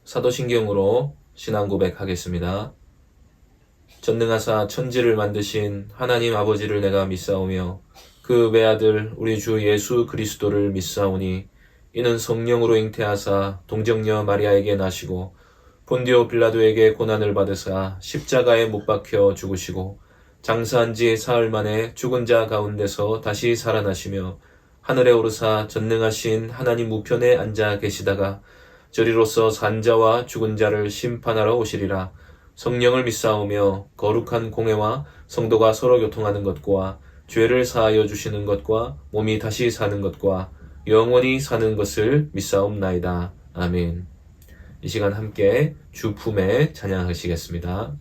사도신경으로 신앙 고백하겠습니다. 전능하사 천지를 만드신 하나님 아버지를 내가 믿사오며 그 외아들 우리 주 예수 그리스도를 믿사오니 이는 성령으로 잉태하사 동정녀 마리아에게 나시고 본디오 빌라도에게 고난을 받으사 십자가에 못 박혀 죽으시고 장사한 지 사흘 만에 죽은 자 가운데서 다시 살아나시며 하늘에 오르사 전능하신 하나님 우편에 앉아 계시다가 저리로서 산 자와 죽은 자를 심판하러 오시리라. 성령을 믿사오며 거룩한 공회와 성도가 서로 교통하는 것과 죄를 사하여 주시는 것과 몸이 다시 사는 것과 영원히 사는 것을 믿사옵나이다. 아멘. 이 시간 함께 주 품에 찬양하시겠습니다.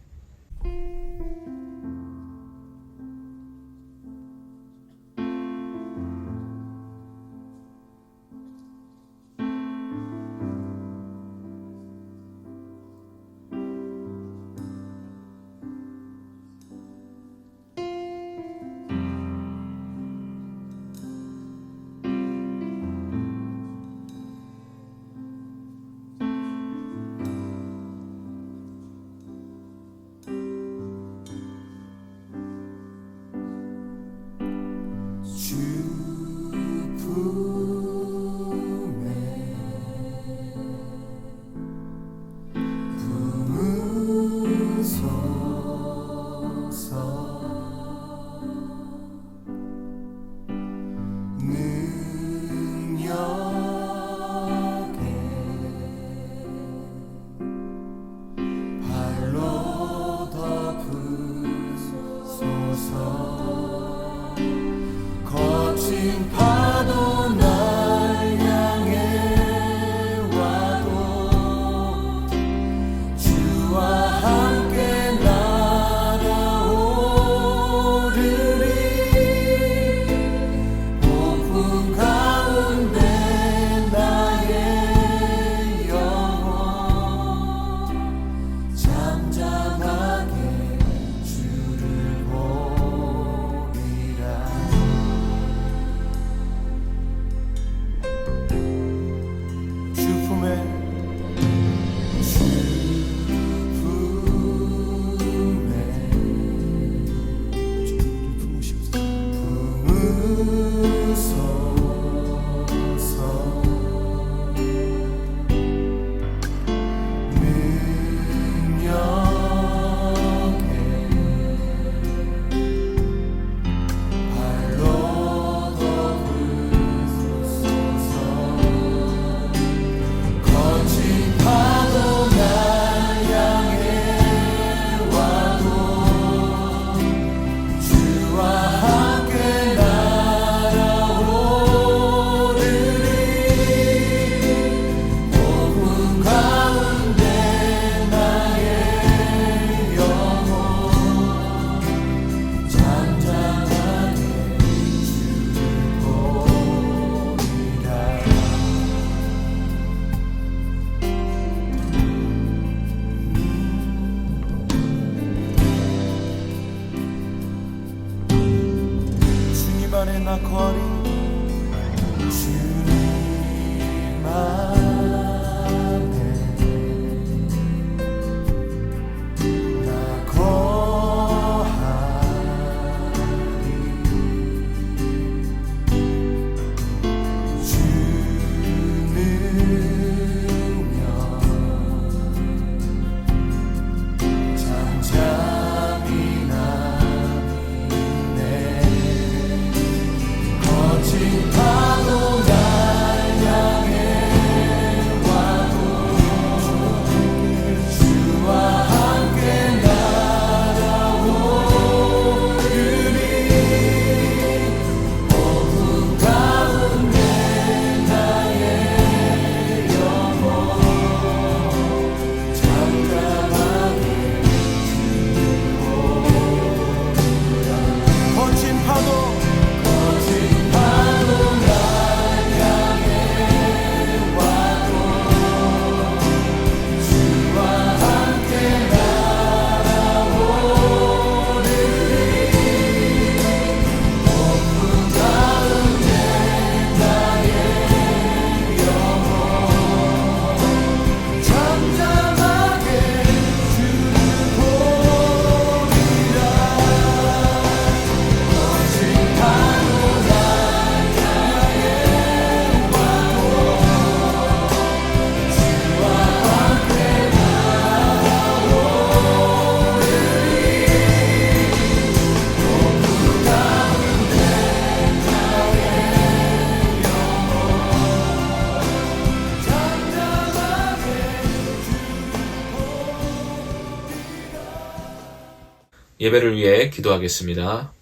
예배를 위해 기도하겠습니다.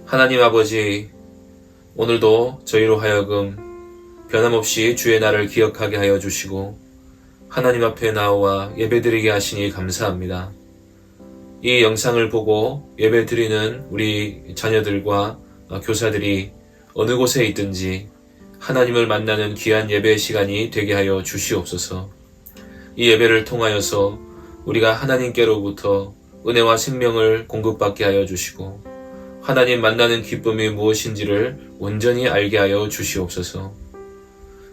하나님 아버지, 오늘도 저희로 하여금 변함없이 주의 날을 기억하게 하여 주시고 하나님 앞에 나와 예배드리게 하시니 감사합니다. 이 영상을 보고 예배드리는 우리 자녀들과 교사들이 어느 곳에 있든지 하나님을 만나는 귀한 예배의 시간이 되게 하여 주시옵소서. 이 예배를 통하여서 우리가 하나님께로부터 은혜와 생명을 공급받게 하여 주시고 하나님 만나는 기쁨이 무엇인지를 온전히 알게 하여 주시옵소서.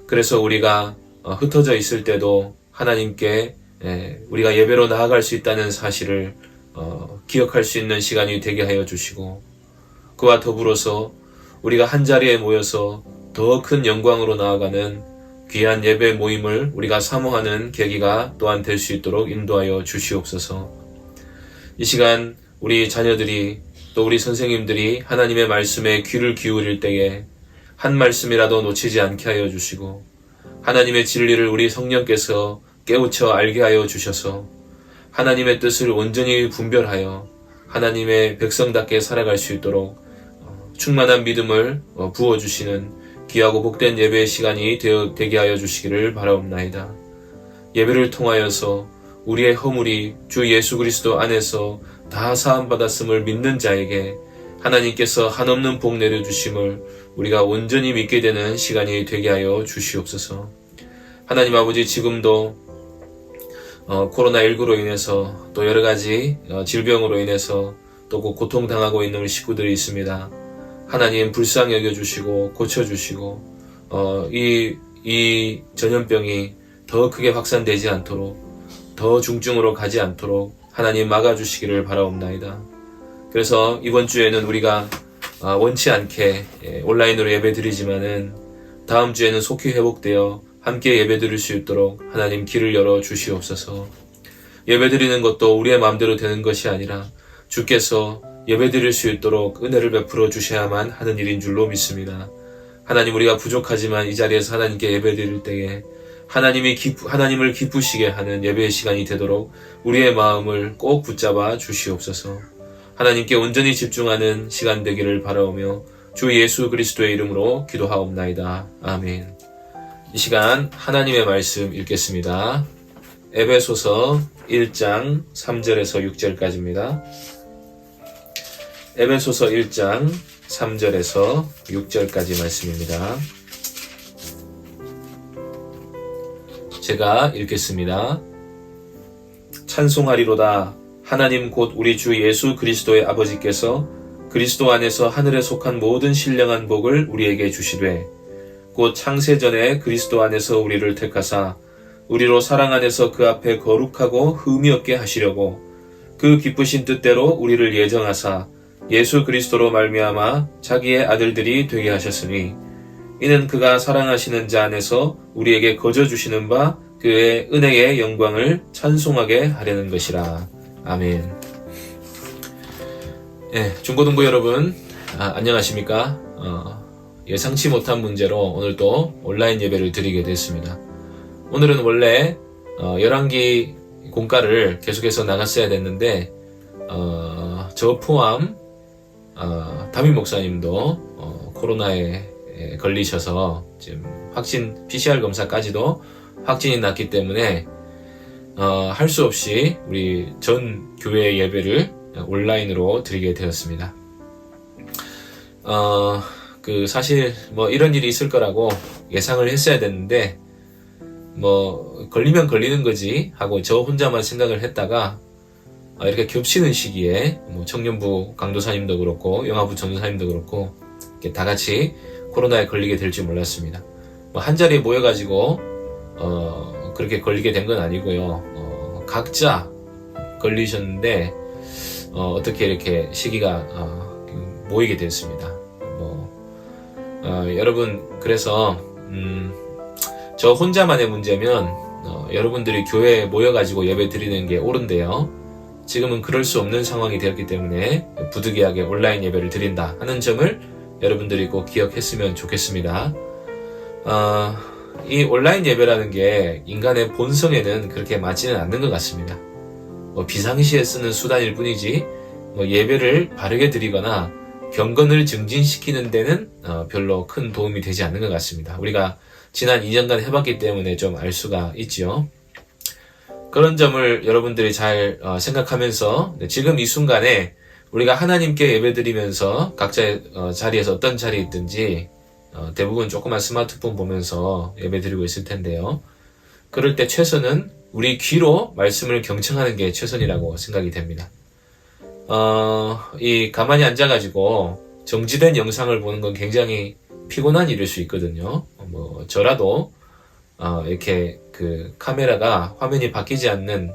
그래서 우리가 흩어져 있을 때도 하나님께 우리가 예배로 나아갈 수 있다는 사실을 기억할 수 있는 시간이 되게 하여 주시고 그와 더불어서 우리가 한자리에 모여서 더 큰 영광으로 나아가는 귀한 예배 모임을 우리가 사모하는 계기가 또한 될 수 있도록 인도하여 주시옵소서. 이 시간 우리 자녀들이 또 우리 선생님들이 하나님의 말씀에 귀를 기울일 때에 한 말씀이라도 놓치지 않게 하여 주시고 하나님의 진리를 우리 성령께서 깨우쳐 알게 하여 주셔서 하나님의 뜻을 온전히 분별하여 하나님의 백성답게 살아갈 수 있도록 충만한 믿음을 부어주시는 귀하고 복된 예배의 시간이 되게 하여 주시기를 바라옵나이다. 예배를 통하여서 우리의 허물이 주 예수 그리스도 안에서 다 사함받았음을 믿는 자에게 하나님께서 한없는 복 내려주심을 우리가 온전히 믿게 되는 시간이 되게 하여 주시옵소서. 하나님 아버지, 지금도 코로나19로 인해서 또 여러가지 질병으로 인해서 또 고통당하고 있는 우리 식구들이 있습니다. 하나님 불쌍히 여겨주시고 고쳐주시고 이 전염병이 더 크게 확산되지 않도록 더 중증으로 가지 않도록 하나님 막아주시기를 바라옵나이다. 그래서 이번 주에는 우리가 원치 않게 온라인으로 예배드리지만은 다음 주에는 속히 회복되어 함께 예배드릴 수 있도록 하나님 길을 열어 주시옵소서. 예배드리는 것도 우리의 마음대로 되는 것이 아니라 주께서 예배드릴 수 있도록 은혜를 베풀어 주셔야만 하는 일인 줄로 믿습니다. 하나님, 우리가 부족하지만 이 자리에서 하나님께 예배드릴 때에 하나님을 기쁘시게 하는 예배의 시간이 되도록 우리의 마음을 꼭 붙잡아 주시옵소서. 하나님께 온전히 집중하는 시간 되기를 바라오며 주 예수 그리스도의 이름으로 기도하옵나이다. 아멘. 이 시간 하나님의 말씀 읽겠습니다. 에베소서 1장 3절에서 6절까지입니다. 에베소서 1장 3절에서 6절까지 말씀입니다. 제가 읽겠습니다. 찬송하리로다. 하나님 곧 우리 주 예수 그리스도의 아버지께서 그리스도 안에서 하늘에 속한 모든 신령한 복을 우리에게 주시되 곧 창세전에 그리스도 안에서 우리를 택하사 우리로 사랑 안에서 그 앞에 거룩하고 흠이 없게 하시려고 그 기쁘신 뜻대로 우리를 예정하사 예수 그리스도로 말미암아 자기의 아들들이 되게 하셨으니 이는 그가 사랑하시는 자 안에서 우리에게 거저 주시는 바 그의 은혜의 영광을 찬송하게 하려는 것이라. 아멘. 중고등부 여러분, 안녕하십니까? 예상치 못한 문제로 오늘 또 온라인 예배를 드리게 됐습니다. 오늘은 원래 열왕기 공과를 계속해서 나갔어야 됐는데 저 포함 담임 목사님도 코로나에 걸리셔서 지금 PCR 검사까지도 확진이 났기 때문에 할 수 없이 우리 전 교회 예배를 온라인으로 드리게 되었습니다. 사실 이런 일이 있을 거라고 예상을 했어야 됐는데 걸리면 걸리는 거지 하고 저 혼자만 생각을 했다가 이렇게 겹치는 시기에 청년부 강도사님도 그렇고 영화부 전도사님도 그렇고 이렇게 다 같이 코로나에 걸리게 될 줄 몰랐습니다. 한 자리에 모여가지고 그렇게 걸리게 된 건 아니고요. 각자 걸리셨는데 어떻게 이렇게 시기가 모이게 됐습니다. 여러분, 그래서 저 혼자만의 문제면 여러분들이 교회에 모여가지고 예배 드리는 게 옳은데요. 지금은 그럴 수 없는 상황이 되었기 때문에 부득이하게 온라인 예배를 드린다 하는 점을 여러분들이 꼭 기억했으면 좋겠습니다. 이 온라인 예배라는 게 인간의 본성에는 그렇게 맞지는 않는 것 같습니다. 비상시에 쓰는 수단일 뿐이지 예배를 바르게 드리거나 경건을 증진시키는 데는 별로 큰 도움이 되지 않는 것 같습니다. 우리가 지난 2년간 해봤기 때문에 좀 알 수가 있죠. 그런 점을 여러분들이 잘 생각하면서 지금 이 순간에 우리가 하나님께 예배드리면서 각자의 자리에서 어떤 자리에 있든지 대부분 조그만 스마트폰 보면서 예배드리고 있을 텐데요. 그럴 때 최선은 우리 귀로 말씀을 경청하는 게 최선이라고 생각이 됩니다. 이 가만히 앉아가지고 정지된 영상을 보는 건 굉장히 피곤한 일일 수 있거든요. 저라도 이렇게 그 카메라가 화면이 바뀌지 않는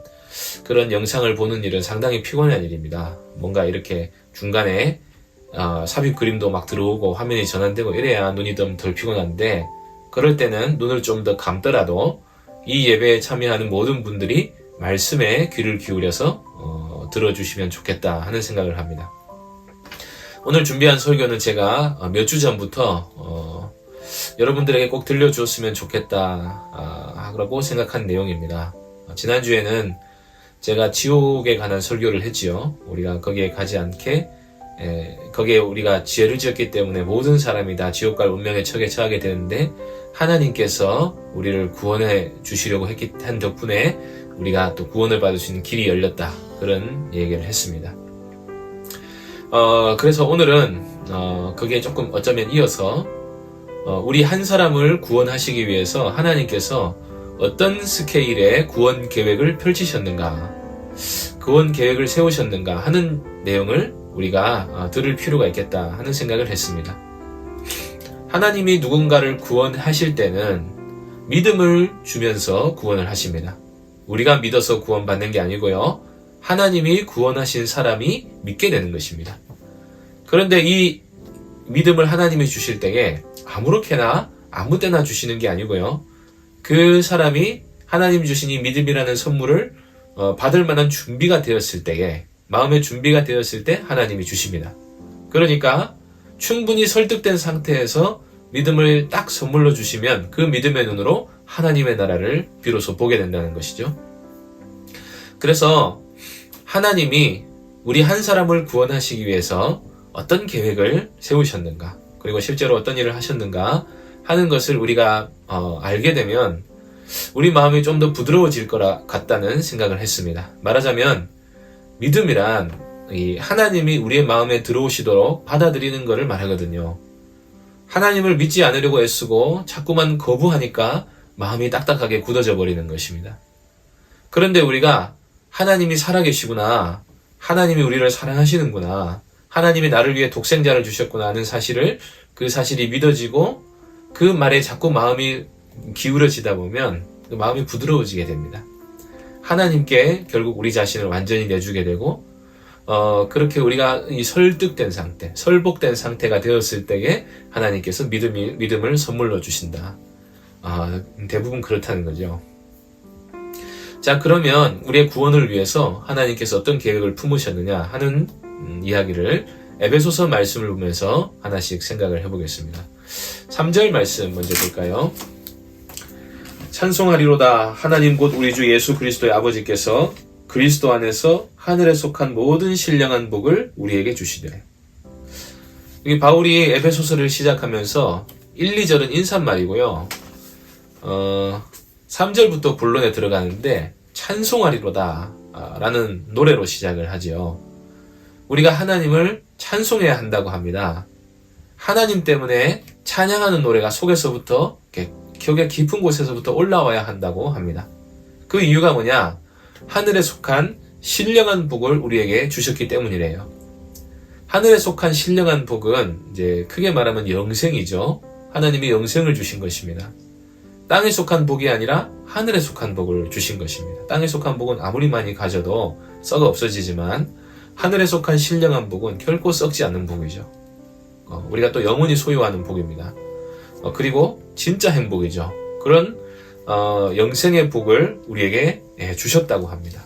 그런 영상을 보는 일은 상당히 피곤한 일입니다. 뭔가 이렇게 중간에 삽입 그림도 막 들어오고 화면이 전환되고 이래야 눈이 좀 덜 피곤한데, 그럴 때는 눈을 좀 더 감더라도 이 예배에 참여하는 모든 분들이 말씀에 귀를 기울여서 들어주시면 좋겠다 하는 생각을 합니다. 오늘 준비한 설교는 제가 몇 주 전부터 여러분들에게 꼭 들려주었으면 좋겠다 라고 생각한 내용입니다. 지난주에는 제가 지옥에 관한 설교를 했지요. 우리가 거기에 가지 않게 거기에 우리가 죄를 지었기 때문에 모든 사람이 다 지옥 갈 운명의 척에 처하게 되는데, 하나님께서 우리를 구원해 주시려고 한 덕분에 우리가 또 구원을 받을 수 있는 길이 열렸다, 그런 얘기를 했습니다. 그래서 오늘은 그게 조금 어쩌면 이어서 우리 한 사람을 구원하시기 위해서 하나님께서 어떤 스케일의 구원 계획을 펼치셨는가, 구원 계획을 세우셨는가 하는 내용을 우리가 들을 필요가 있겠다 하는 생각을 했습니다. 하나님이 누군가를 구원하실 때는 믿음을 주면서 구원을 하십니다. 우리가 믿어서 구원받는 게 아니고요, 하나님이 구원하신 사람이 믿게 되는 것입니다. 그런데 이 믿음을 하나님이 주실 때에 아무렇게나 아무 때나 주시는 게 아니고요, 그 사람이 하나님 주신 이 믿음이라는 선물을 받을 만한 준비가 되었을 때에, 마음의 준비가 되었을 때 하나님이 주십니다. 그러니까 충분히 설득된 상태에서 믿음을 딱 선물로 주시면 그 믿음의 눈으로 하나님의 나라를 비로소 보게 된다는 것이죠. 그래서 하나님이 우리 한 사람을 구원하시기 위해서 어떤 계획을 세우셨는가, 그리고 실제로 어떤 일을 하셨는가 하는 것을 우리가 알게 되면 우리 마음이 좀 더 부드러워질 것 같다는 생각을 했습니다. 말하자면 믿음이란 이 하나님이 우리의 마음에 들어오시도록 받아들이는 것을 말하거든요. 하나님을 믿지 않으려고 애쓰고 자꾸만 거부하니까 마음이 딱딱하게 굳어져 버리는 것입니다. 그런데 우리가 하나님이 살아계시구나, 하나님이 우리를 사랑하시는구나, 하나님이 나를 위해 독생자를 주셨구나 하는 사실을, 그 사실이 믿어지고 그 말에 자꾸 마음이 기울어지다 보면 그 마음이 부드러워지게 됩니다. 하나님께 결국 우리 자신을 완전히 내주게 되고, 그렇게 우리가 이 설득된 상태, 설복된 상태가 되었을 때에 하나님께서 믿음을 선물로 주신다. 대부분 그렇다는 거죠. 자, 그러면 우리의 구원을 위해서 하나님께서 어떤 계획을 품으셨느냐 하는 이야기를 에베소서 말씀을 보면서 하나씩 생각을 해보겠습니다. 3절 말씀 먼저 볼까요? 찬송하리로다. 하나님 곧 우리 주 예수 그리스도의 아버지께서 그리스도 안에서 하늘에 속한 모든 신령한 복을 우리에게 주시되. 여기 바울이 에베소서를 시작하면서 1, 2절은 인사말이고요. 3절부터 본론에 들어가는데 찬송하리로다 라는 노래로 시작을 하지요. 우리가 하나님을 찬송해야 한다고 합니다. 하나님 때문에 찬양하는 노래가 속에서부터 격의 깊은 곳에서부터 올라와야 한다고 합니다. 그 이유가 뭐냐? 하늘에 속한 신령한 복을 우리에게 주셨기 때문이래요. 하늘에 속한 신령한 복은 이제 크게 말하면 영생이죠. 하나님이 영생을 주신 것입니다. 땅에 속한 복이 아니라 하늘에 속한 복을 주신 것입니다. 땅에 속한 복은 아무리 많이 가져도 썩어 없어지지만 하늘에 속한 신령한 복은 결코 썩지 않는 복이죠. 우리가 또 영원히 소유하는 복입니다. 그리고 진짜 행복이죠. 그런 영생의 복을 우리에게 주셨다고 합니다.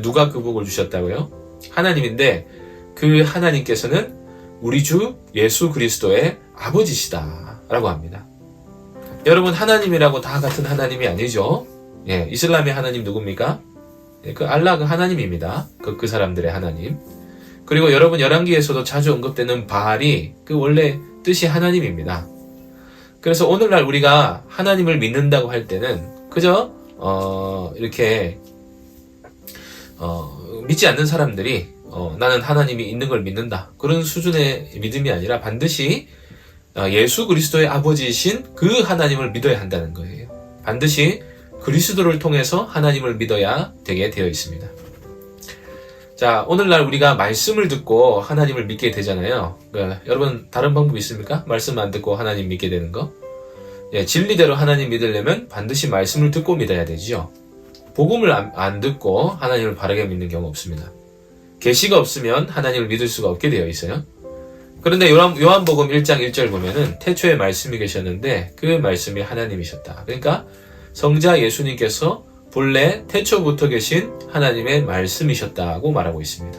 누가 그 복을 주셨다고요? 하나님인데 그 하나님께서는 우리 주 예수 그리스도의 아버지시다 라고 합니다. 여러분, 하나님이라고 다 같은 하나님이 아니죠. 이슬람의 하나님 누굽니까? 그 알라 그 하나님입니다. 그 사람들의 하나님. 그리고 여러분 열왕기에서도 자주 언급되는 바알이 그 원래 뜻이 하나님입니다. 그래서 오늘날 우리가 하나님을 믿는다고 할 때는 그저 이렇게 믿지 않는 사람들이 나는 하나님이 있는 걸 믿는다. 그런 수준의 믿음이 아니라 반드시 예수 그리스도의 아버지이신 그 하나님을 믿어야 한다는 거예요. 반드시 그리스도를 통해서 하나님을 믿어야 되게 되어 있습니다. 자, 오늘날 우리가 말씀을 듣고 하나님을 믿게 되잖아요. 여러분 다른 방법 있습니까? 말씀 안 듣고 하나님 믿게 되는 거? 진리대로 하나님 믿으려면 반드시 말씀을 듣고 믿어야 되죠. 복음을 안 듣고 하나님을 바르게 믿는 경우 없습니다. 계시가 없으면 하나님을 믿을 수가 없게 되어 있어요. 그런데 요한복음 1장 1절 보면은 태초에 말씀이 계셨는데 그 말씀이 하나님이셨다. 그러니까 성자 예수님께서 본래 태초부터 계신 하나님의 말씀이셨다고 말하고 있습니다.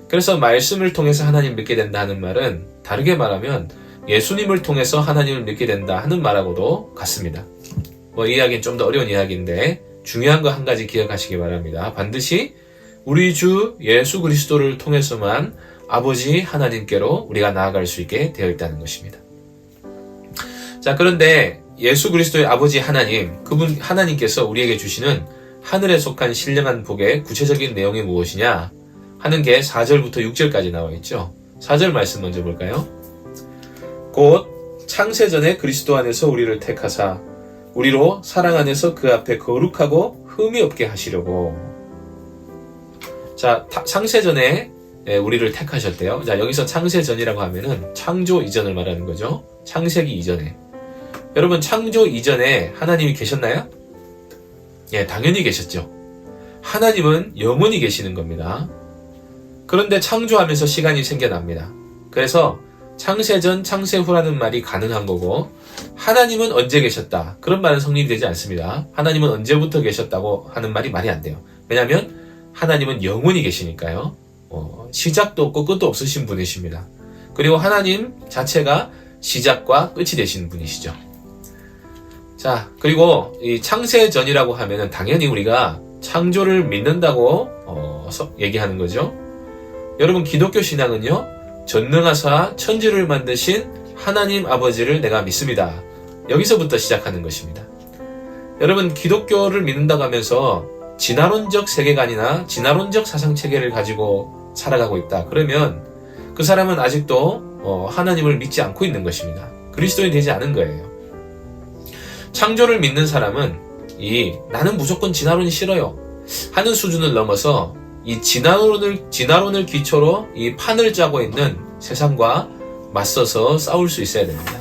그래서 말씀을 통해서 하나님 믿게 된다 하는 말은 다르게 말하면 예수님을 통해서 하나님을 믿게 된다 하는 말하고도 같습니다. 이 이야기는 좀 더 어려운 이야기인데 중요한 거 한 가지 기억하시기 바랍니다. 반드시 우리 주 예수 그리스도를 통해서만 아버지 하나님께로 우리가 나아갈 수 있게 되어 있다는 것입니다. 자, 그런데 예수 그리스도의 아버지 하나님, 그분 하나님께서 우리에게 주시는 하늘에 속한 신령한 복의 구체적인 내용이 무엇이냐 하는 게 4절부터 6절까지 나와 있죠. 4절 말씀 먼저 볼까요? 곧 창세전에 그리스도 안에서 우리를 택하사 우리로 사랑 안에서 그 앞에 거룩하고 흠이 없게 하시려고. 자, 창세전에 우리를 택하셨대요. 자, 여기서 창세전이라고 하면은 창조 이전을 말하는 거죠. 창세기 이전에. 여러분, 창조 이전에 하나님이 계셨나요? 예, 당연히 계셨죠. 하나님은 영원히 계시는 겁니다. 그런데 창조하면서 시간이 생겨납니다. 그래서 창세전, 창세후라는 말이 가능한 거고, 하나님은 언제 계셨다, 그런 말은 성립이 되지 않습니다. 하나님은 언제부터 계셨다고 하는 말이 말이 안 돼요. 왜냐하면 하나님은 영원히 계시니까요. 시작도 없고 끝도 없으신 분이십니다. 그리고 하나님 자체가 시작과 끝이 되신 분이시죠. 자, 그리고 이 창세전이라고 하면은 당연히 우리가 창조를 믿는다고 얘기하는 거죠. 여러분, 기독교 신앙은요, 전능하사 천지를 만드신 하나님 아버지를 내가 믿습니다. 여기서부터 시작하는 것입니다. 여러분, 기독교를 믿는다고 하면서 진화론적 세계관이나 진화론적 사상체계를 가지고 살아가고 있다. 그러면 그 사람은 아직도 하나님을 믿지 않고 있는 것입니다. 그리스도인이 되지 않은 거예요. 창조를 믿는 사람은 나는 무조건 진화론이 싫어요 하는 수준을 넘어서 이 진화론을 기초로 이 판을 짜고 있는 세상과 맞서서 싸울 수 있어야 됩니다.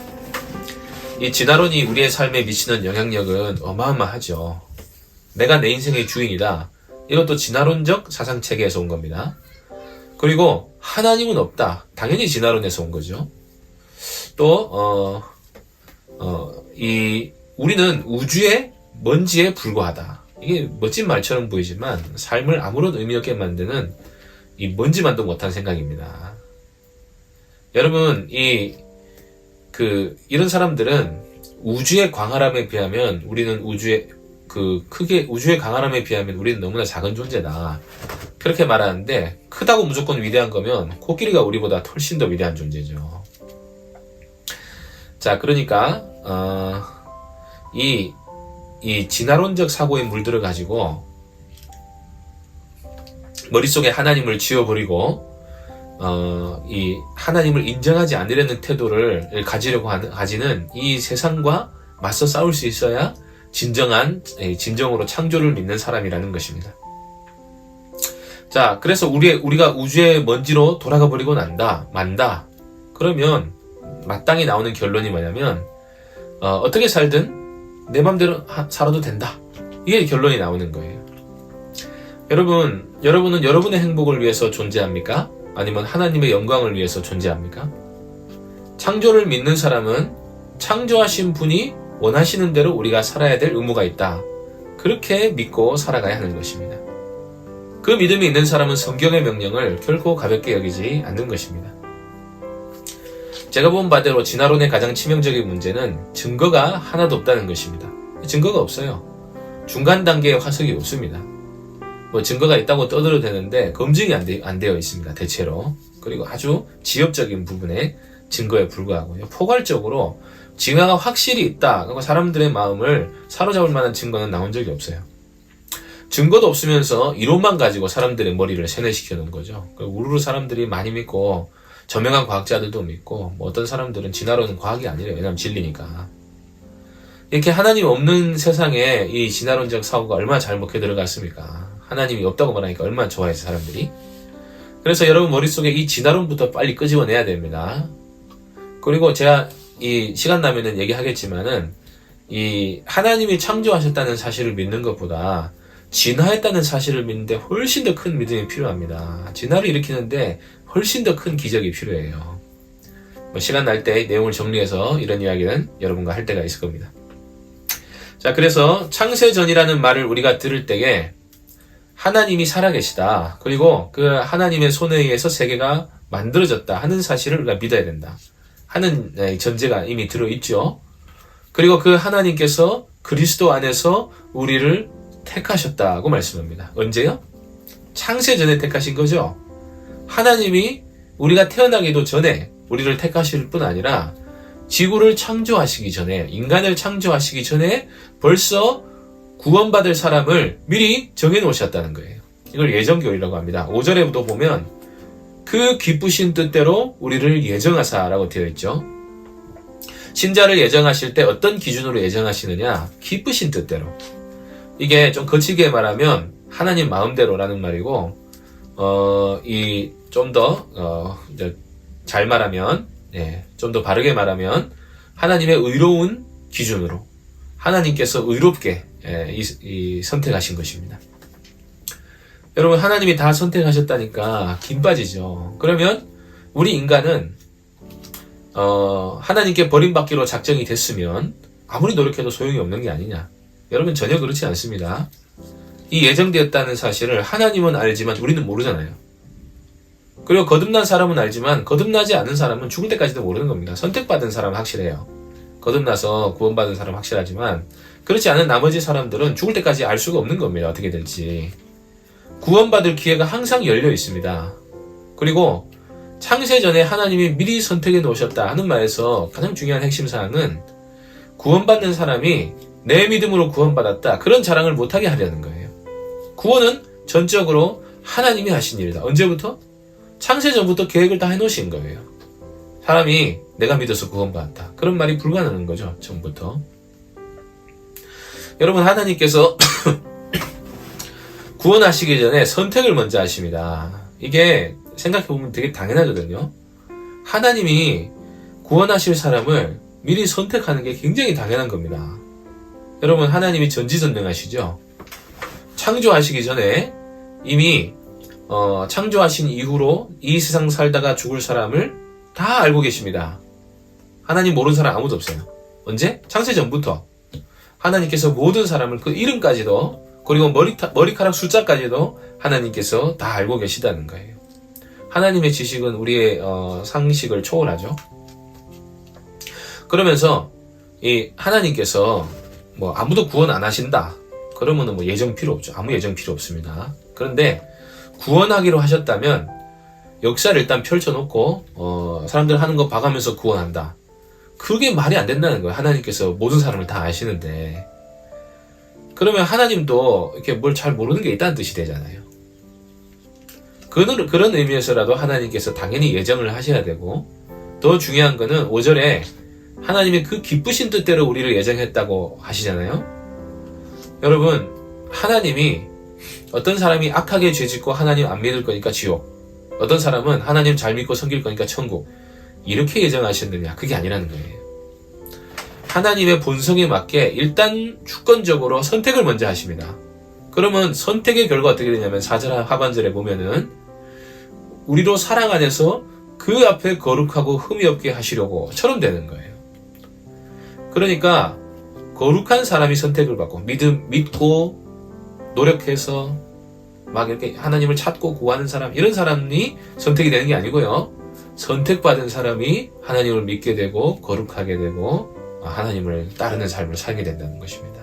이 진화론이 우리의 삶에 미치는 영향력은 어마어마하죠. 내가 내 인생의 주인이다. 이것도 진화론적 사상체계에서 온 겁니다. 그리고 하나님은 없다. 당연히 진화론에서 온 거죠. 또 우리는 우주의 먼지에 불과하다. 이게 멋진 말처럼 보이지만 삶을 아무런 의미 없게 만드는 이 먼지만도 못한 생각입니다. 여러분, 이런 사람들은 우주의 광활함에 비하면 우리는 우주의 강활함에 비하면 우리는 너무나 작은 존재다. 그렇게 말하는데, 크다고 무조건 위대한 거면 코끼리가 우리보다 훨씬 더 위대한 존재죠. 자, 그러니까 이 진화론적 사고에 물들어 가지고 머릿속에 하나님을 지워버리고 이 하나님을 인정하지 않으려는 태도를 가지려고 가지는 이 세상과 맞서 싸울 수 있어야 진정으로 창조를 믿는 사람이라는 것입니다. 자, 그래서 우리가 우주의 먼지로 돌아가 버리고 만다. 그러면 마땅히 나오는 결론이 뭐냐면 어떻게 살든 내 맘대로 살아도 된다. 이게 결론이 나오는 거예요. 여러분은 여러분의 행복을 위해서 존재합니까? 아니면 하나님의 영광을 위해서 존재합니까? 창조를 믿는 사람은 창조하신 분이 원하시는 대로 우리가 살아야 될 의무가 있다. 그렇게 믿고 살아가야 하는 것입니다. 그 믿음이 있는 사람은 성경의 명령을 결코 가볍게 여기지 않는 것입니다. 제가 본 바대로 진화론의 가장 치명적인 문제는 증거가 하나도 없다는 것입니다. 증거가 없어요. 중간 단계의 화석이 없습니다. 뭐 증거가 있다고 떠들어도 되는데 검증이 안 되어 있습니다. 대체로. 그리고 아주 지엽적인 부분에 증거에 불과하고요. 포괄적으로 진화가 확실히 있다. 그리고 사람들의 마음을 사로잡을 만한 증거는 나온 적이 없어요. 증거도 없으면서 이론만 가지고 사람들의 머리를 세뇌시켜 놓은 거죠. 우르르 사람들이 많이 믿고 저명한 과학자들도 믿고 뭐 어떤 사람들은 진화론은 과학이 아니래요. 왜냐하면 진리니까. 이렇게 하나님 없는 세상에 이 진화론적 사고가 얼마나 잘 먹혀 들어갔습니까? 하나님이 없다고 말하니까 얼마나 좋아해서 사람들이. 그래서 여러분 머릿속에 이 진화론부터 빨리 끄집어내야 됩니다. 그리고 제가 이 시간 나면은 얘기하겠지만은 이 하나님이 창조하셨다는 사실을 믿는 것보다 진화했다는 사실을 믿는데 훨씬 더 큰 믿음이 필요합니다. 진화를 일으키는데 훨씬 더 큰 기적이 필요해요. 뭐 시간 날 때 내용을 정리해서 이런 이야기는 여러분과 할 때가 있을 겁니다. 자, 그래서 창세전이라는 말을 우리가 들을 때에 하나님이 살아계시다. 그리고 그 하나님의 손에 의해서 세계가 만들어졌다 하는 사실을 우리가 믿어야 된다 하는 전제가 이미 들어있죠. 그리고 그 하나님께서 그리스도 안에서 우리를 택하셨다고 말씀합니다. 언제요? 창세전에 택하신 거죠. 하나님이 우리가 태어나기도 전에 우리를 택하실 뿐 아니라 지구를 창조하시기 전에, 인간을 창조하시기 전에 벌써 구원받을 사람을 미리 정해놓으셨다는 거예요. 이걸 예정교리라고 합니다. 5절에도 보면 그 기쁘신 뜻대로 우리를 예정하사라고 되어 있죠. 신자를 예정하실 때 어떤 기준으로 예정하시느냐? 기쁘신 뜻대로. 이게 좀 거칠게 말하면 하나님 마음대로라는 말이고, 좀 더 잘 말하면, 좀 더 바르게 말하면 하나님의 의로운 기준으로 하나님께서 의롭게 선택하신 것입니다. 여러분, 하나님이 다 선택하셨다니까 김 빠지죠. 그러면 우리 인간은 하나님께 버림받기로 작정이 됐으면 아무리 노력해도 소용이 없는 게 아니냐? 여러분, 전혀 그렇지 않습니다. 이 예정되었다는 사실을 하나님은 알지만 우리는 모르잖아요. 그리고 거듭난 사람은 알지만 거듭나지 않은 사람은 죽을 때까지도 모르는 겁니다. 선택받은 사람은 확실해요. 거듭나서 구원받은 사람은 확실하지만 그렇지 않은 나머지 사람들은 죽을 때까지 알 수가 없는 겁니다. 어떻게 될지. 구원받을 기회가 항상 열려 있습니다. 그리고 창세전에 하나님이 미리 선택해 놓으셨다 하는 말에서 가장 중요한 핵심 사항은 구원받는 사람이 내 믿음으로 구원받았다, 그런 자랑을 못하게 하려는 거예요. 구원은 전적으로 하나님이 하신 일이다. 언제부터? 창세전부터 계획을 다 해놓으신 거예요. 사람이 내가 믿어서 구원받았다, 그런 말이 불가능한 거죠. 처음부터. 여러분, 하나님께서 구원하시기 전에 선택을 먼저 하십니다. 이게 생각해보면 되게 당연하거든요. 하나님이 구원하실 사람을 미리 선택하는 게 굉장히 당연한 겁니다. 여러분, 하나님이 전지전능하시죠? 창조하시기 전에 이미 창조하신 이후로 이 세상 살다가 죽을 사람을 다 알고 계십니다. 하나님 모르는 사람 아무도 없어요. 언제? 창세전부터 하나님께서 모든 사람을, 그 이름까지도, 그리고 머리카락 숫자까지도 하나님께서 다 알고 계시다는 거예요. 하나님의 지식은 우리의 상식을 초월하죠. 그러면서 이 하나님께서 뭐 아무도 구원 안 하신다, 그러면은 뭐 예정 필요 없죠. 아무 예정 필요 없습니다. 그런데 구원하기로 하셨다면 역사를 일단 펼쳐놓고 사람들 하는 거 봐가면서 구원한다, 그게 말이 안 된다는 거예요. 하나님께서 모든 사람을 다 아시는데. 그러면 하나님도 이렇게 뭘 잘 모르는 게 있다는 뜻이 되잖아요. 그런 의미에서라도 하나님께서 당연히 예정을 하셔야 되고, 더 중요한 거는 5절에 하나님이 그 기쁘신 뜻대로 우리를 예정했다고 하시잖아요. 여러분, 하나님이 어떤 사람이 악하게 죄짓고 하나님 안 믿을 거니까 지옥, 어떤 사람은 하나님 잘 믿고 섬길 거니까 천국, 이렇게 예정하셨느냐? 그게 아니라는 거예요. 하나님의 본성에 맞게 일단 주권적으로 선택을 먼저 하십니다. 그러면 선택의 결과 어떻게 되냐면 4절 하반절에 보면은 우리로 사랑 안에서 그 앞에 거룩하고 흠이 없게 하시려고 처럼 되는 거예요. 그러니까 거룩한 사람이 선택을 받고 믿고 노력해서 막 이렇게 하나님을 찾고 구하는 사람, 이런 사람이 선택이 되는 게 아니고요. 선택받은 사람이 하나님을 믿게 되고 거룩하게 되고 하나님을 따르는 삶을 살게 된다는 것입니다.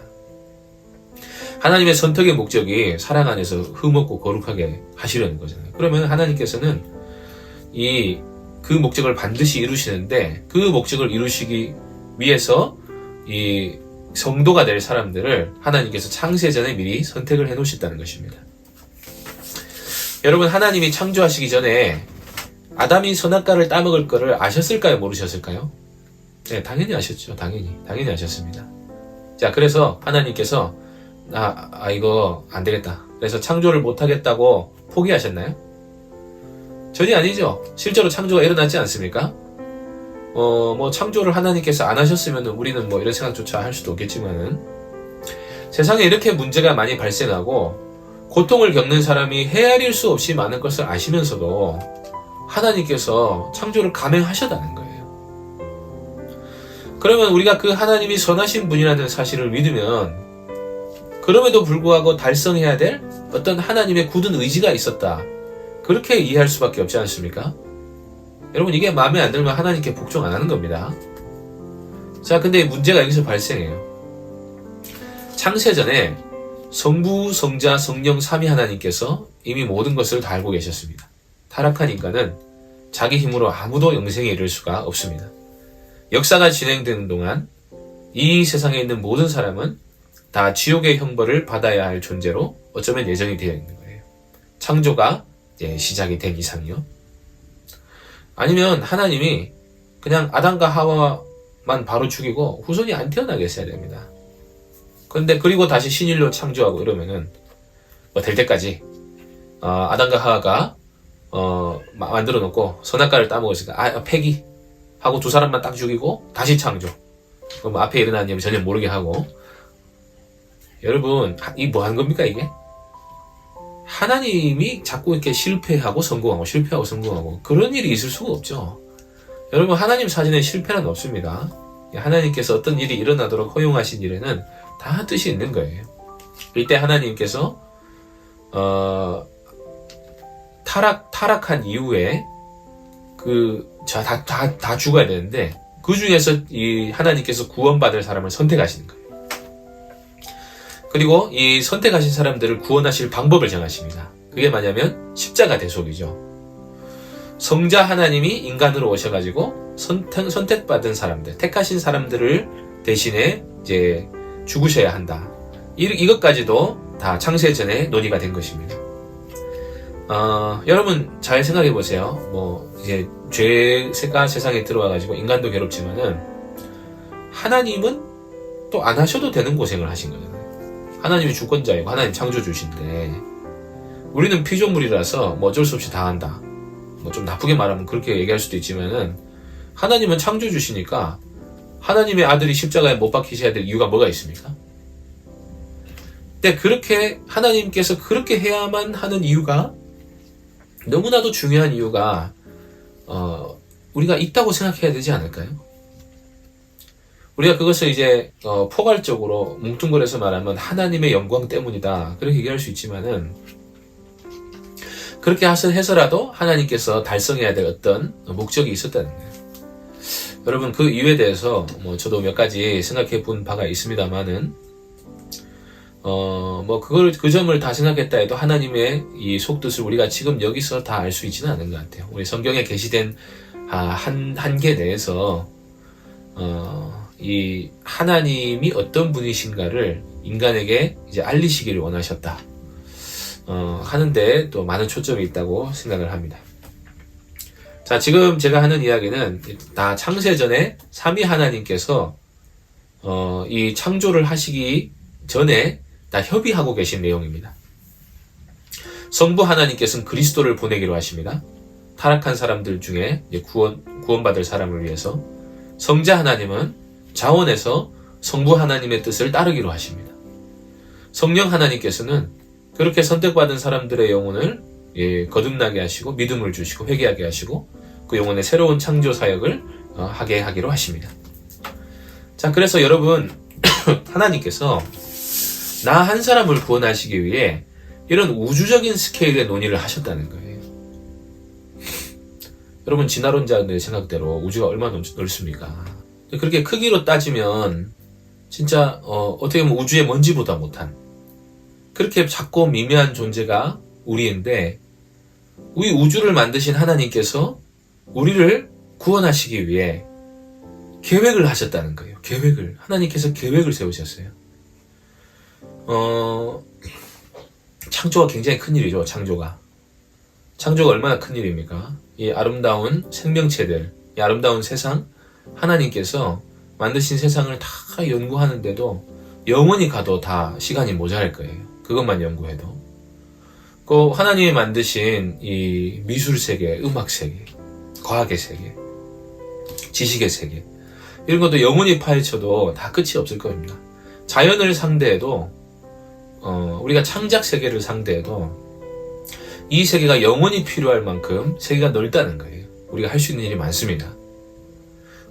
하나님의 선택의 목적이 사랑 안에서 흠없고 거룩하게 하시려는 거잖아요. 그러면 하나님께서는 그 목적을 반드시 이루시는데, 그 목적을 이루시기 위해서 이 성도가 될 사람들을 하나님께서 창세전에 미리 선택을 해 놓으셨다는 것입니다. 여러분, 하나님이 창조하시기 전에 아담이 선악과를 따먹을 거를 아셨을까요? 모르셨을까요? 네, 당연히 아셨죠. 당연히 아셨습니다. 자, 그래서 하나님께서 이거 안 되겠다, 그래서 창조를 못 하겠다고 포기하셨나요? 전혀 아니죠. 실제로 창조가 일어났지 않습니까? 창조를 하나님께서 안 하셨으면 우리는 이런 생각조차 할 수도 없겠지만은, 세상에 이렇게 문제가 많이 발생하고 고통을 겪는 사람이 헤아릴 수 없이 많은 것을 아시면서도 하나님께서 창조를 감행하셨다는 거예요. 그러면 우리가 그 하나님이 선하신 분이라는 사실을 믿으면, 그럼에도 불구하고 달성해야 될 어떤 하나님의 굳은 의지가 있었다, 그렇게 이해할 수밖에 없지 않습니까? 여러분, 이게 마음에 안 들면 하나님께 복종 안 하는 겁니다. 자, 근데 문제가 여기서 발생해요. 창세전에 성부, 성자, 성령 삼위 하나님께서 이미 모든 것을 다 알고 계셨습니다. 타락한 인간은 자기 힘으로 아무도 영생에 이를 수가 없습니다. 역사가 진행되는 동안 이 세상에 있는 모든 사람은 다 지옥의 형벌을 받아야 할 존재로 어쩌면 예정이 되어 있는 거예요. 창조가 시작이 된 이상이요. 아니면 하나님이 그냥 아담과 하와만 바로 죽이고 후손이 안 태어나게 했어야 됩니다. 그리고 다시 신일로 창조하고 이러면은 될 때까지 아담과 하와가 만들어 놓고 선악과를 따먹었으니까 폐기 하고 두 사람만 딱 죽이고 다시 창조. 그럼 앞에 일어난 일을 전혀 모르게 하고. 여러분, 이 뭐 하는 겁니까, 이게? 하나님이 자꾸 이렇게 실패하고 성공하고 그런 일이 있을 수가 없죠. 여러분, 하나님 사진에 실패는 없습니다. 하나님께서 어떤 일이 일어나도록 허용하신 일에는 다 뜻이 있는 거예요. 이때 하나님께서 타락한 이후에 다 죽어야 되는데, 그 중에서 이 하나님께서 구원받을 사람을 선택하시는 거예요. 그리고 이 선택하신 사람들을 구원하실 방법을 정하십니다. 그게 뭐냐면 십자가 대속이죠. 성자 하나님이 인간으로 오셔가지고 선택받은 사람들, 택하신 사람들을 대신에 이제 죽으셔야 한다. 이것까지도 다 창세전에 논의가 된 것입니다. 여러분 잘 생각해 보세요. 이제 죄가 세상에 들어와가지고 인간도 괴롭지만은 하나님은 또 안 하셔도 되는 고생을 하신 거잖아요. 하나님이 주권자이고 하나님 창조주신데 우리는 피조물이라서 어쩔 수 없이 다 한다. 좀 나쁘게 말하면 그렇게 얘기할 수도 있지만은, 하나님은 창조주시니까 하나님의 아들이 십자가에 못 박히셔야 될 이유가 뭐가 있습니까? 근데 그렇게 하나님께서 그렇게 해야만 하는 이유가, 너무나도 중요한 이유가 우리가 있다고 생각해야 되지 않을까요? 우리가 그것을 이제 포괄적으로 뭉뚱그려서 말하면 하나님의 영광 때문이다, 그렇게 얘기할 수 있지만은, 그렇게 해서라도 하나님께서 달성해야 될 어떤 목적이 있었다는 거예요. 여러분, 그 이유에 대해서 저도 몇 가지 생각해 본 바가 있습니다만은, 그 점을 다 생각했다 해도 하나님의 이 속뜻을 우리가 지금 여기서 다 알 수 있지는 않은 것 같아요. 우리 성경에 게시된 한계 내에서 이 하나님이 어떤 분이신가를 인간에게 이제 알리시기를 원하셨다 하는데 또 많은 초점이 있다고 생각을 합니다. 자, 지금 제가 하는 이야기는 다 창세전에 삼위 하나님께서 이 창조를 하시기 전에 다 협의하고 계신 내용입니다. 성부 하나님께서는 그리스도를 보내기로 하십니다. 타락한 사람들 중에 구원받을 사람을 위해서. 성자 하나님은 자원에서 성부 하나님의 뜻을 따르기로 하십니다. 성령 하나님께서는 그렇게 선택받은 사람들의 영혼을 거듭나게 하시고 믿음을 주시고 회개하게 하시고 그 영혼의 새로운 창조 사역을 하게 하기로 하십니다. 자, 그래서 여러분 하나님께서 나 한 사람을 구원하시기 위해 이런 우주적인 스케일의 논의를 하셨다는 거예요. 여러분, 진화론자들의 생각대로 우주가 얼마나 넓습니까? 그렇게 크기로 따지면 진짜 어떻게 보면 우주의 먼지보다 못한 그렇게 작고 미미한 존재가 우리인데 우리 우주를 만드신 하나님께서 우리를 구원하시기 위해 계획을 하셨다는 거예요. 하나님께서 계획을 세우셨어요. 창조가 굉장히 큰 일이죠. 창조가 얼마나 큰 일입니까? 이 아름다운 생명체들, 이 아름다운 세상, 하나님께서 만드신 세상을 다 연구하는데도 영원히 가도 다 시간이 모자랄 거예요. 그것만 연구해도. 그 하나님이 만드신 이 미술 세계, 음악 세계, 과학의 세계, 지식의 세계, 이런 것도 영원히 파헤쳐도 다 끝이 없을 겁니다. 자연을 상대해도, 우리가 창작 세계를 상대해도 이 세계가 영원히 필요할 만큼 세계가 넓다는 거예요. 우리가 할 수 있는 일이 많습니다.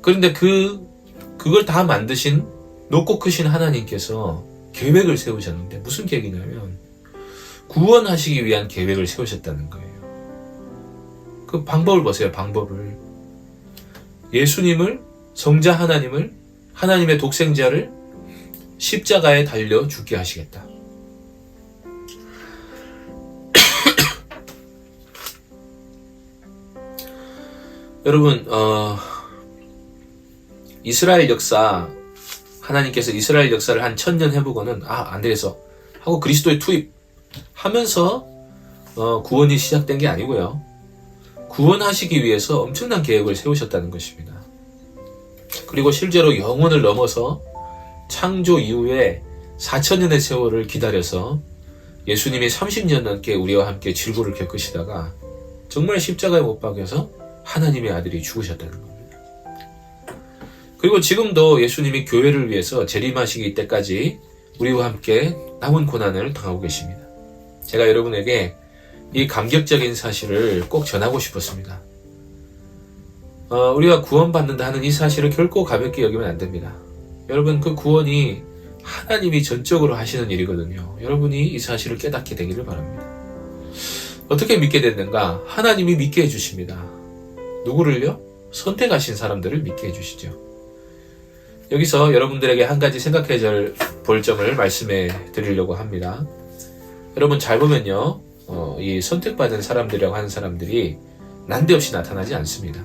그런데 그걸 다 만드신 높고 크신 하나님께서 계획을 세우셨는데 무슨 계획이냐면 구원하시기 위한 계획을 세우셨다는 거예요. 그 방법을 보세요. 방법을. 예수님을, 성자 하나님을, 하나님의 독생자를 십자가에 달려 죽게 하시겠다. 여러분, 이스라엘 역사, 하나님께서 이스라엘 역사를 한 1000년 해보고는 안 되겠어 하고 그리스도에 투입하면서 구원이 시작된 게 아니고요. 구원하시기 위해서 엄청난 계획을 세우셨다는 것입니다. 그리고 실제로 영원을 넘어서 창조 이후에 4000년의 세월을 기다려서 예수님이 30년 넘게 우리와 함께 질고를 겪으시다가 정말 십자가에 못 박여서 하나님의 아들이 죽으셨다는 겁니다. 그리고 지금도 예수님이 교회를 위해서 재림하시기 때까지 우리와 함께 남은 고난을 당하고 계십니다. 제가 여러분에게 이 감격적인 사실을 꼭 전하고 싶었습니다. 우리가 구원받는다 하는 이 사실을 결코 가볍게 여기면 안 됩니다. 여러분, 그 구원이 하나님이 전적으로 하시는 일이거든요. 여러분이 이 사실을 깨닫게 되기를 바랍니다. 어떻게 믿게 됐는가? 하나님이 믿게 해주십니다. 누구를요? 선택하신 사람들을 믿게 해주시죠. 여기서 여러분들에게 한 가지 생각해 볼 점을 말씀해 드리려고 합니다. 여러분 잘 보면요, 이 선택받은 사람들이라고 하는 사람들이 난데없이 나타나지 않습니다.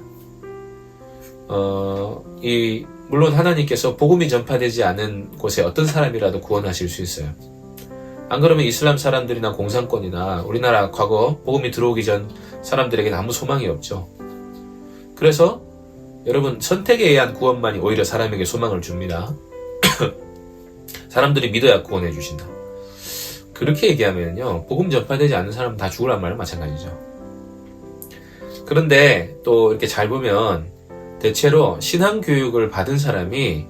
물론 하나님께서 복음이 전파되지 않은 곳에 어떤 사람이라도 구원하실 수 있어요. 안 그러면 이슬람 사람들이나 공산권이나 우리나라 과거 복음이 들어오기 전 사람들에게는 아무 소망이 없죠. 그래서 여러분, 선택에 의한 구원만이 오히려 사람에게 소망을 줍니다. 사람들이 믿어야 구원해 주신다. 그렇게 얘기하면요, 복음 전파되지 않는 사람은 다 죽으란 말은 마찬가지죠. 그런데 또 이렇게 잘 보면 대체로 신앙교육을 받은 사람이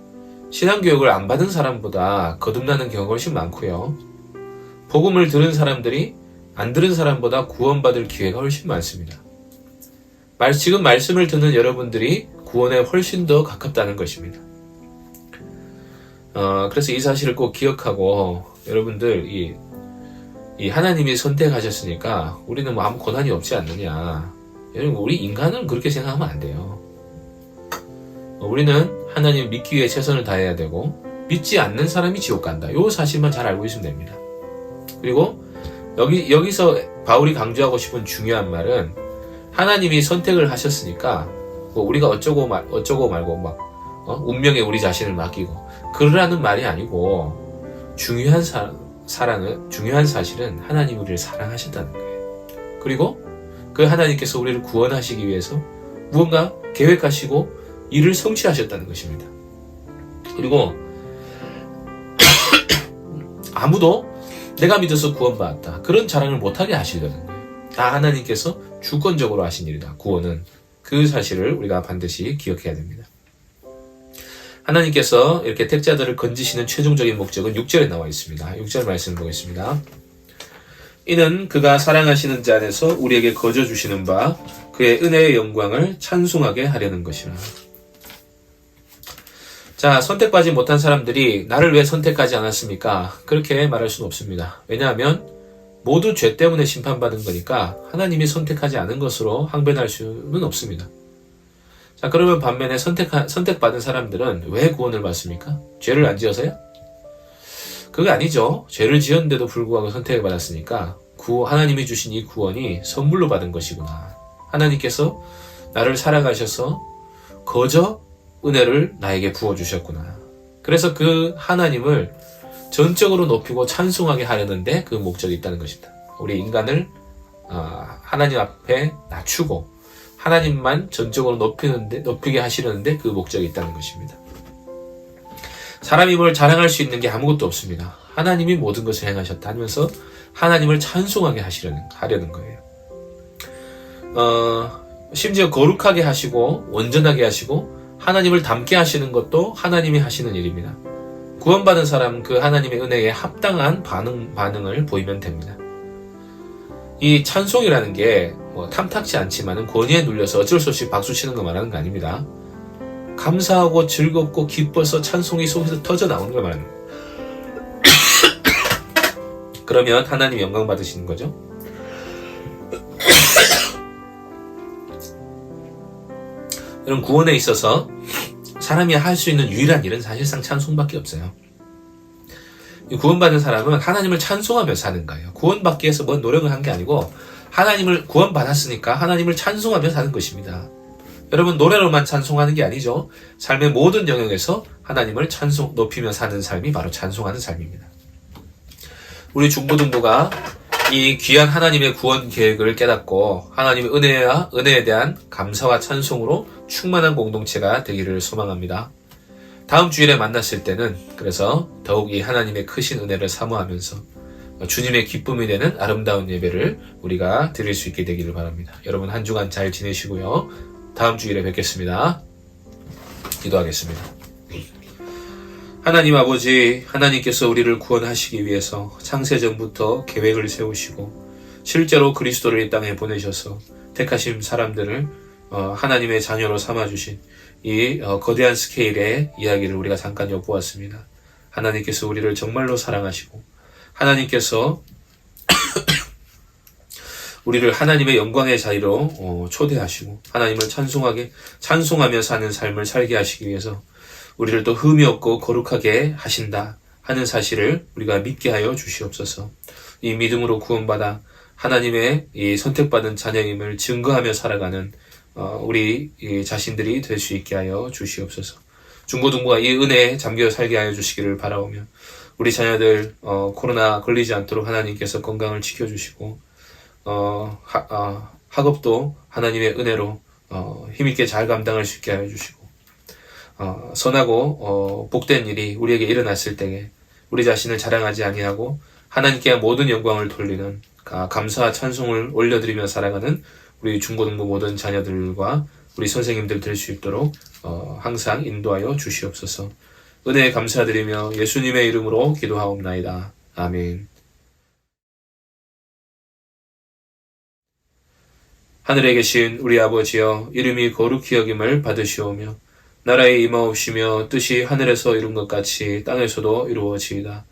신앙교육을 안 받은 사람보다 거듭나는 경우가 훨씬 많고요. 복음을 들은 사람들이 안 들은 사람보다 구원받을 기회가 훨씬 많습니다. 지금 말씀을 듣는 여러분들이 구원에 훨씬 더 가깝다는 것입니다. 그래서 이 사실을 꼭 기억하고 여러분들 이 하나님이 선택하셨으니까 우리는 뭐 아무 고난이 없지 않느냐. 여러분, 우리 인간은 그렇게 생각하면 안 돼요. 우리는 하나님 믿기 위해 최선을 다해야 되고 믿지 않는 사람이 지옥 간다. 이 사실만 잘 알고 있으면 됩니다. 그리고 여기서 바울이 강조하고 싶은 중요한 말은 하나님이 선택을 하셨으니까 뭐 우리가 어쩌고 말고 막 운명에 우리 자신을 맡기고 그러라는 말이 아니고 중요한 사실은 하나님이 우리를 사랑하셨다는 거예요. 그리고 그 하나님께서 우리를 구원하시기 위해서 무언가 계획하시고 일을 성취하셨다는 것입니다. 그리고 아무도 내가 믿어서 구원받았다 그런 자랑을 못하게 하시려는 거예요. 다 하나님께서 주권적으로 하신 일이다. 구원은. 그 사실을 우리가 반드시 기억해야 됩니다. 하나님께서 이렇게 택자들을 건지시는 최종적인 목적은 6절에 나와 있습니다. 6절 말씀 보겠습니다. 이는 그가 사랑하시는 자 안에서 우리에게 거저 주시는 바 그의 은혜의 영광을 찬송하게 하려는 것이라. 자, 선택받지 못한 사람들이 나를 왜 선택하지 않았습니까? 그렇게 말할 수는 없습니다. 왜냐하면 모두 죄 때문에 심판받은 거니까 하나님이 선택하지 않은 것으로 항변할 수는 없습니다. 자, 그러면 반면에 선택받은 사람들은 왜 구원을 받습니까? 죄를 안 지어서요? 그게 아니죠. 죄를 지었는데도 불구하고 선택을 받았으니까 하나님이 주신 이 구원이 선물로 받은 것이구나. 하나님께서 나를 사랑하셔서 거저 은혜를 나에게 부어주셨구나. 그래서 그 하나님을 전적으로 높이고 찬송하게 하려는데 그 목적이 있다는 것입니다. 우리 인간을 하나님 앞에 낮추고 하나님만 전적으로 높이게 하시려는데 그 목적이 있다는 것입니다. 사람이 뭘 자랑할 수 있는 게 아무것도 없습니다. 하나님이 모든 것을 행하셨다 하면서 하나님을 찬송하게 하려는 거예요. 심지어 거룩하게 하시고 온전하게 하시고 하나님을 닮게 하시는 것도 하나님이 하시는 일입니다. 구원받은 사람은 그 하나님의 은혜에 합당한 반응을 보이면 됩니다. 이 찬송이라는 게 탐탁지 않지만 권위에 눌려서 어쩔 수 없이 박수 치는 거 말하는 거 아닙니다. 감사하고 즐겁고 기뻐서 찬송이 속에서 터져 나오는 걸 말하는 거예요. 그러면 하나님 영광 받으시는 거죠. 여러분, 구원에 있어서 사람이 할 수 있는 유일한 일은 사실상 찬송밖에 없어요. 구원받은 사람은 하나님을 찬송하며 사는 거예요. 구원받기 위해서 뭔 노력을 한 게 아니고 하나님을 구원받았으니까 하나님을 찬송하며 사는 것입니다. 여러분, 노래로만 찬송하는 게 아니죠. 삶의 모든 영역에서 하나님을 높이며 사는 삶이 바로 찬송하는 삶입니다. 우리 중고등부가 이 귀한 하나님의 구원 계획을 깨닫고 하나님의 은혜에 대한 감사와 찬송으로 충만한 공동체가 되기를 소망합니다. 다음 주일에 만났을 때는 그래서 더욱 이 하나님의 크신 은혜를 사모하면서 주님의 기쁨이 되는 아름다운 예배를 우리가 드릴 수 있게 되기를 바랍니다. 여러분, 한 주간 잘 지내시고요. 다음 주일에 뵙겠습니다. 기도하겠습니다. 하나님 아버지, 하나님께서 우리를 구원하시기 위해서 창세전부터 계획을 세우시고 실제로 그리스도를 이 땅에 보내셔서 택하신 사람들을 하나님의 자녀로 삼아주신 이 거대한 스케일의 이야기를 우리가 잠깐 엿보았습니다. 하나님께서 우리를 정말로 사랑하시고 하나님께서 우리를 하나님의 영광의 자리로 초대하시고 하나님을 찬송하며 사는 삶을 살게 하시기 위해서 우리를 또 흠이 없고 거룩하게 하신다 하는 사실을 우리가 믿게 하여 주시옵소서. 이 믿음으로 구원받아 하나님의 이 선택받은 자녀임을 증거하며 살아가는 우리 자신들이 될 수 있게 하여 주시옵소서. 중고등부가 이 은혜에 잠겨 살게 하여 주시기를 바라오며 우리 자녀들 코로나 걸리지 않도록 하나님께서 건강을 지켜주시고 학업도 하나님의 은혜로 힘있게 잘 감당할 수 있게 하여 주시고 선하고 복된 일이 우리에게 일어났을 때에 우리 자신을 자랑하지 아니하고 하나님께 모든 영광을 돌리는 감사와 찬송을 올려드리며 살아가는 우리 중고등부 모든 자녀들과 우리 선생님들 될 수 있도록 항상 인도하여 주시옵소서. 은혜에 감사드리며 예수님의 이름으로 기도하옵나이다. 아멘. 하늘에 계신 우리 아버지여, 이름이 거룩히 여김을 받으시오며 나라에 임하옵시며 뜻이 하늘에서 이룬 것 같이 땅에서도 이루어지이다.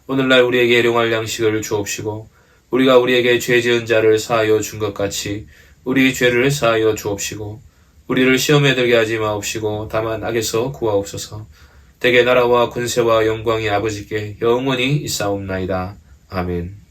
오늘날 우리에게 일용할 양식을 주옵시고 우리가 우리에게 죄 지은 자를 사하여 준 것 같이 우리 죄를 사하여 주옵시고 우리를 시험에 들게 하지 마옵시고 다만 악에서 구하옵소서. 대개 나라와 권세와 영광이 아버지께 영원히 있사옵나이다. 아멘.